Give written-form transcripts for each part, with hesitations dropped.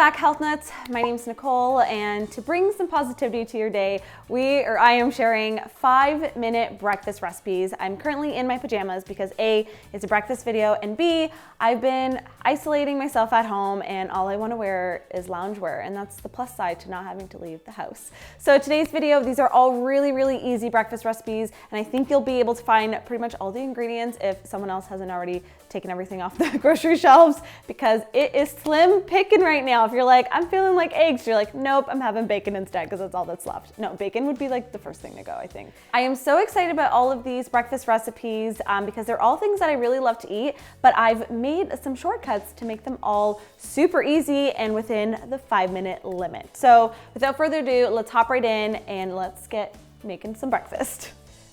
back, Health Nuts. My name's Nicole, and to bring some positivity to your day, I am sharing 5-minute breakfast recipes. I'm currently in my pajamas because A, it's a breakfast video, and B, I've been isolating myself at home and all I want to wear is loungewear, and that's the plus side to not having to leave the house. So today's video, these are all really easy breakfast recipes, and I think you'll be able to find pretty much all the ingredients if someone else hasn't already taken everything off the grocery shelves, because it is slim picking right now. If you're like, I'm feeling like eggs, you're like, nope, I'm having bacon instead because that's all that's left. No, bacon would be like the first thing to go, I think. I am so excited about all of these breakfast recipes because they're all things that I really love to eat, but I've made some shortcuts to make them all super easy and within the 5-minute limit. So without further ado, let's hop right in and let's get making some breakfast.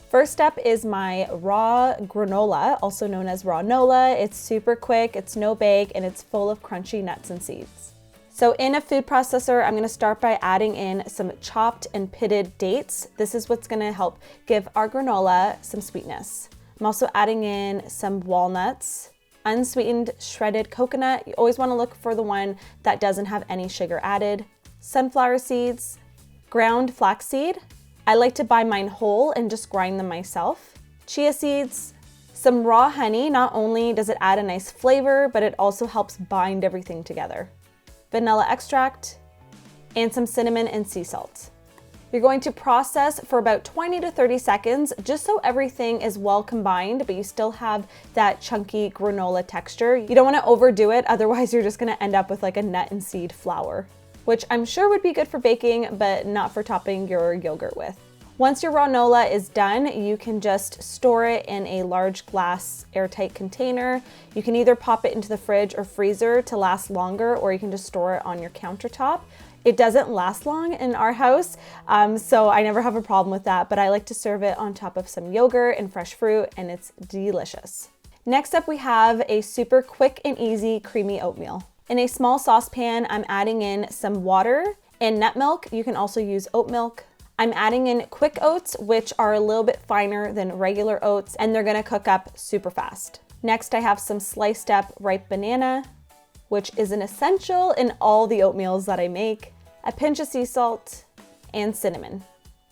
First up is my raw granola, also known as raw nola. It's super quick, it's no bake, and it's full of crunchy nuts and seeds. So in a food processor, I'm gonna start by adding in some chopped and pitted dates. This is what's gonna help give our granola some sweetness. I'm also adding in some walnuts, unsweetened shredded coconut. You always wanna look for the one that doesn't have any sugar added. Sunflower seeds, ground flaxseed. I like to buy mine whole and just grind them myself. Chia seeds, some raw honey. Not only does it add a nice flavor, but it also helps bind everything together. Vanilla extract, and some cinnamon and sea salt. You're going to process for about 20 to 30 seconds, just so everything is well combined, but you still have that chunky granola texture. You don't wanna overdo it, otherwise you're just gonna end up with like a nut and seed flour, which I'm sure would be good for baking, but not for topping your yogurt with. Once your raw nola is done, you can just store it in a large glass airtight container. You can either pop it into the fridge or freezer to last longer, or you can just store it on your countertop. It doesn't last long in our house, so I never have a problem with that, but I like to serve it on top of some yogurt and fresh fruit, and it's delicious. Next up, we have a super quick and easy creamy oatmeal. In a small saucepan, I'm adding in some water and nut milk. You can also use oat milk. I'm adding in quick oats, which are a little bit finer than regular oats, and they're gonna cook up super fast. Next, I have some sliced up ripe banana, which is an essential in all the oatmeals that I make, a pinch of sea salt, and cinnamon.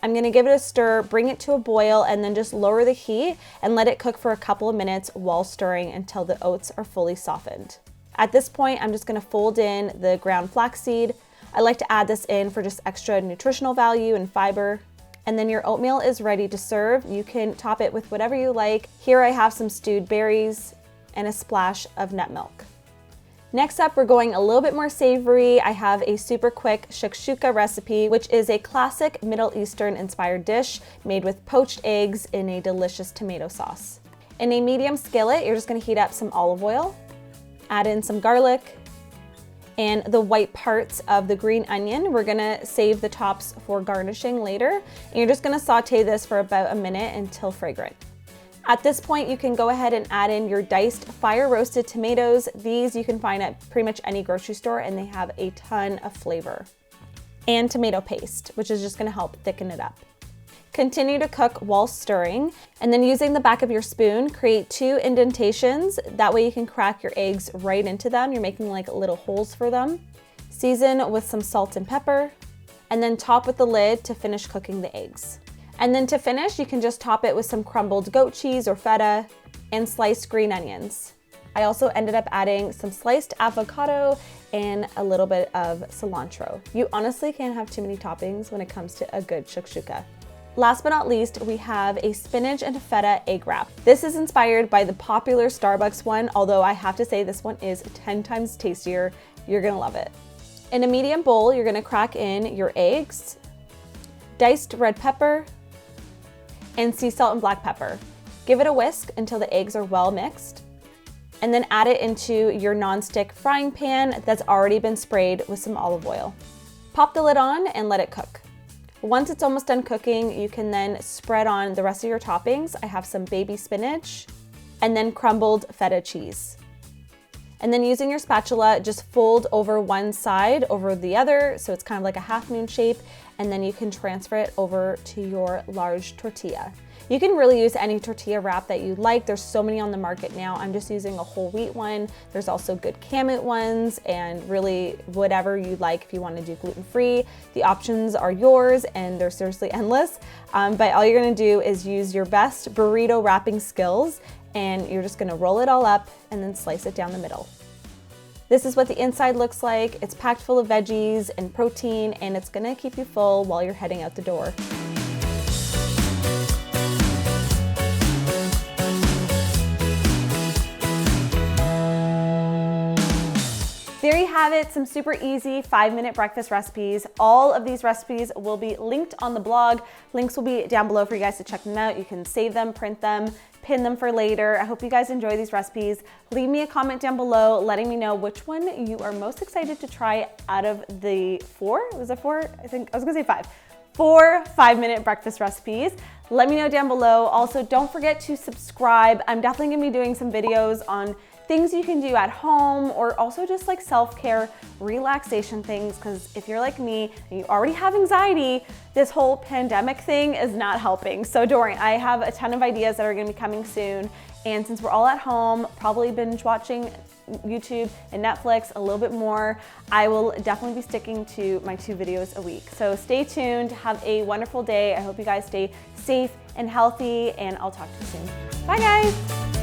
I'm gonna give it a stir, bring it to a boil, and then just lower the heat and let it cook for a couple of minutes while stirring until the oats are fully softened. At this point, I'm just gonna fold in the ground flaxseed. I like to add this in for just extra nutritional value and fiber. And then your oatmeal is ready to serve. You can top it with whatever you like. Here I have some stewed berries and a splash of nut milk. Next up, we're going a little bit more savory. I have a super quick shakshuka recipe, which is a classic Middle Eastern inspired dish made with poached eggs in a delicious tomato sauce. In a medium skillet, you're just gonna heat up some olive oil, add in some garlic, and the white parts of the green onion. We're gonna save the tops for garnishing later. And you're just gonna saute this for about a minute until fragrant. At this point, you can go ahead and add in your diced fire roasted tomatoes. These you can find at pretty much any grocery store, and they have a ton of flavor. And tomato paste, which is just gonna help thicken it up. Continue to cook while stirring, and then using the back of your spoon, create 2 indentations. That way you can crack your eggs right into them. You're making like little holes for them. Season with some salt and pepper, and then top with the lid to finish cooking the eggs. And then to finish, you can just top it with some crumbled goat cheese or feta and sliced green onions. I also ended up adding some sliced avocado and a little bit of cilantro. You honestly can't have too many toppings when it comes to a good shakshuka. Last but not least, we have a spinach and feta egg wrap. This is inspired by the popular Starbucks one, although I have to say this one is 10 times tastier. You're gonna love it. In a medium bowl, you're gonna crack in your eggs, diced red pepper, and sea salt and black pepper. Give it a whisk until the eggs are well mixed, and then add it into your nonstick frying pan that's already been sprayed with some olive oil. Pop the lid on and let it cook. Once it's almost done cooking, you can then spread on the rest of your toppings. I have some baby spinach and then crumbled feta cheese. And then using your spatula, just fold over one side over the other, so it's kind of like a half moon shape, and then you can transfer it over to your large tortilla. You can really use any tortilla wrap that you like. There's so many on the market now. I'm just using a whole wheat one. There's also good Kamut ones, and really whatever you like. If you want to do gluten-free, the options are yours, and they're seriously endless. But all you're gonna do is use your best burrito wrapping skills, and you're just gonna roll it all up and then slice it down the middle. This is what the inside looks like. It's packed full of veggies and protein, and it's gonna keep you full while you're heading out the door. There you have it, some super easy 5-minute breakfast recipes. All of these recipes will be linked on the blog. Links will be down below for you guys to check them out. You can save them, print them, pin them for later. I hope you guys enjoy these recipes. Leave me a comment down below letting me know which one you are most excited to try out of the 4. Was it 4? I think I was gonna say 5. 4 5-minute breakfast recipes. Let me know down below. Also, don't forget to subscribe. I'm definitely gonna be doing some videos on things you can do at home, or also just like self-care, relaxation things, because if you're like me and you already have anxiety, this whole pandemic thing is not helping. So don't worry, I have a ton of ideas that are gonna be coming soon. And since we're all at home, probably binge watching YouTube and Netflix a little bit more, I will definitely be sticking to my 2 videos a week. So stay tuned, have a wonderful day. I hope you guys stay safe and healthy, and I'll talk to you soon. Bye guys.